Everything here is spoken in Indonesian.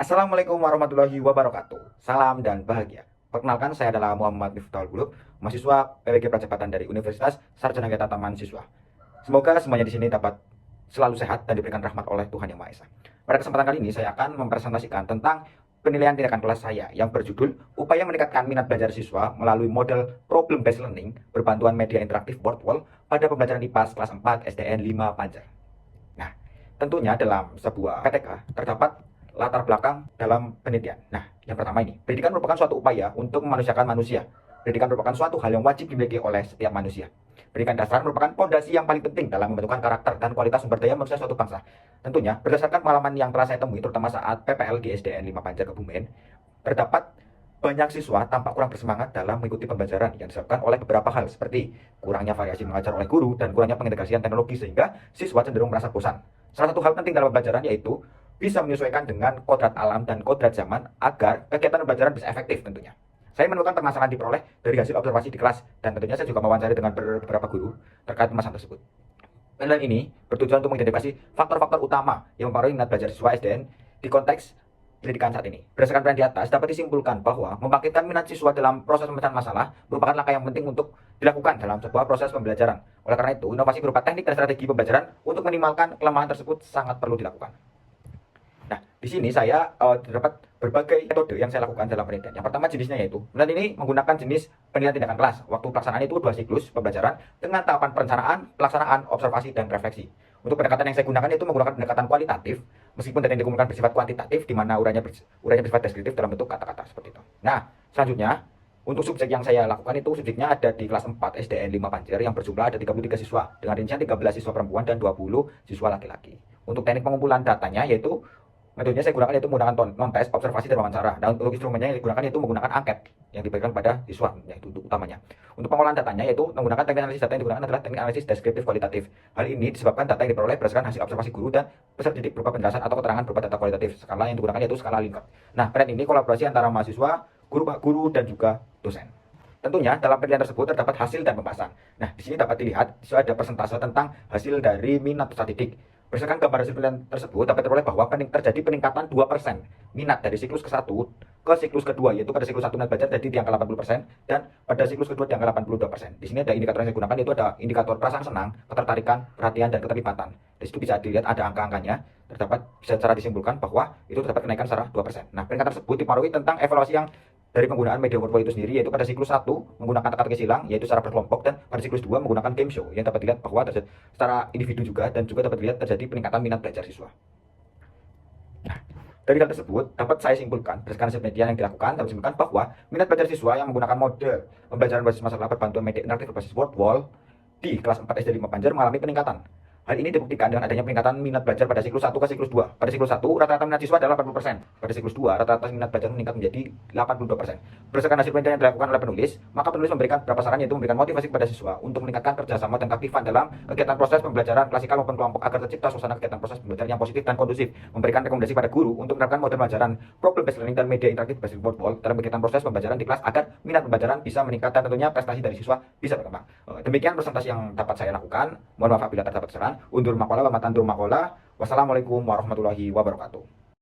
Assalamualaikum warahmatullahi wabarakatuh. Salam dan bahagia. Perkenalkan, saya adalah Muhammad Miftahul Qulub, mahasiswa PWG Percepatan dari Universitas Sarjana Gata Taman Siswa. Semoga semuanya di sini dapat selalu sehat dan diberikan rahmat oleh Tuhan Yang Maha Esa. Pada kesempatan kali ini saya akan mempresentasikan tentang penilaian tindakan kelas saya yang berjudul Upaya Meningkatkan Minat Belajar Siswa Melalui Model Problem Based Learning Berbantuan Media Interaktif Board Wall pada Pembelajaran IPA kelas 4 SDN 5 Panjer. Nah, tentunya dalam sebuah PTK terdapat latar belakang dalam penelitian. Nah, yang pertama ini, pendidikan merupakan suatu upaya untuk memanusiakan manusia. Pendidikan merupakan suatu hal yang wajib dimiliki oleh setiap manusia. Pendidikan dasar merupakan fondasi yang paling penting dalam membentukkan karakter dan kualitas sumber daya manusia suatu bangsa. Tentunya, berdasarkan pengalaman yang telah saya temui, terutama saat PPL di SDN 5 Panjer Kebumen, terdapat banyak siswa tampak kurang bersemangat dalam mengikuti pembelajaran yang disebabkan oleh beberapa hal seperti kurangnya variasi mengajar oleh guru dan kurangnya pengintegrasian teknologi sehingga siswa cenderung merasa bosan. Salah satu hal penting dalam pembelajaran yaitu bisa menyesuaikan dengan kodrat alam dan kodrat zaman agar kegiatan pembelajaran bisa efektif tentunya. Saya menemukan permasalahan diperoleh dari hasil observasi di kelas dan tentunya saya juga mewawancari dengan beberapa guru terkait permasalahan tersebut. Penelitian ini bertujuan untuk mengidentifikasi faktor-faktor utama yang mempengaruhi minat belajar siswa SDN di konteks pendidikan saat ini. Berdasarkan penelitian di atas, dapat disimpulkan bahwa membangkitkan minat siswa dalam proses pemecahan masalah merupakan langkah yang penting untuk dilakukan dalam sebuah proses pembelajaran. Oleh karena itu, inovasi berupa teknik dan strategi pembelajaran untuk meminimalkan kelemahan tersebut sangat perlu dilakukan. Nah, di sini saya terdapat berbagai metode yang saya lakukan dalam penelitian. Yang pertama jenisnya yaitu, penelitian ini menggunakan jenis penilaian tindakan kelas. Waktu pelaksanaan itu 2 siklus pembelajaran dengan tahapan perencanaan, pelaksanaan, observasi, dan refleksi. Untuk pendekatan yang saya gunakan itu menggunakan pendekatan kualitatif, meskipun data yang dikumpulkan bersifat kuantitatif, di mana uraiannya bersifat deskriptif dalam bentuk kata-kata seperti itu. Nah, selanjutnya, untuk subjek yang saya lakukan itu subjeknya ada di kelas 4 SDN 5 Panjer yang berjumlah ada 33 siswa dengan rincian 13 siswa perempuan dan 20 siswa laki-laki. Untuk teknik pengumpulan datanya yaitu metodenya saya gunakan yaitu menggunakan non-tes, observasi, dan wawancara. Dan untuk instrumennya yang digunakan yaitu menggunakan angket yang diberikan pada siswa, yaitu untuk utamanya. Untuk pengolahan datanya yaitu menggunakan teknik analisis data yang digunakan adalah teknik analisis deskriptif kualitatif. Hal ini disebabkan data yang diperoleh berdasarkan hasil observasi guru dan peserta didik berupa penjelasan atau keterangan berupa data kualitatif. Skala yang digunakan yaitu skala Likert. Nah, penelitian ini kolaborasi antara mahasiswa, guru dan juga dosen. Tentunya dalam penelitian tersebut terdapat hasil dan pembahasan. Nah, di sini dapat dilihat ada persentase tentang hasil dari minat peserta didik. Berdasarkan gambar hasil penelitian tersebut dapat diperoleh bahwa terjadi peningkatan 2% minat dari siklus ke-1 ke siklus kedua, yaitu pada siklus 1 minat belajar jadi di angka 80% dan pada siklus kedua di angka 82%. Di sini ada indikator yang saya gunakan yaitu ada indikator perasaan senang, ketertarikan, perhatian, dan keterlibatan. Di situ bisa dilihat ada angka-angkanya, terdapat bisa secara disimpulkan bahwa itu terdapat kenaikan secara 2%. Nah, peningkatan tersebut dipengaruhi tentang evaluasi yang dari penggunaan media workflow itu sendiri, yaitu pada siklus 1 menggunakan teka-teki silang yaitu secara berkelompok dan pada siklus 2 menggunakan game show yang dapat dilihat bahwa terjadi secara individu juga dan juga dapat dilihat terjadi peningkatan minat belajar siswa. Nah, dari hal tersebut dapat saya simpulkan berdasarkan hasil penelitian yang dilakukan dapat simpulkan bahwa minat belajar siswa yang menggunakan model pembelajaran berbasis masalah berbantuan media interaktif berbasis board wall di kelas 4 SD 5 Panjer mengalami peningkatan. Hal ini dibuktikan dengan adanya peningkatan minat belajar pada siklus 1 ke siklus 2. Pada siklus 1, rata-rata minat siswa adalah 80%. Pada siklus 2, rata-rata minat belajar meningkat menjadi 82%. Berdasarkan hasil penelitian yang dilakukan oleh penulis, maka penulis memberikan beberapa saran yaitu memberikan motivasi kepada siswa untuk meningkatkan kerjasama dan keaktifan dalam kegiatan proses pembelajaran klasikal maupun kelompok agar tercipta suasana kegiatan proses pembelajaran yang positif dan kondusif. Memberikan rekomendasi pada guru untuk menerapkan model pembelajaran problem based learning dan media interaktif berbasis board wall dalam kegiatan proses pembelajaran di kelas agar minat pembelajaran bisa meningkat dan tentunya prestasi dari siswa bisa berkembang. Demikian presentasi yang dapat saya lakukan. Mohon maaf apabila terdapat kesalahan. Undur makola, matan makola. Wassalamualaikum warahmatullahi wabarakatuh.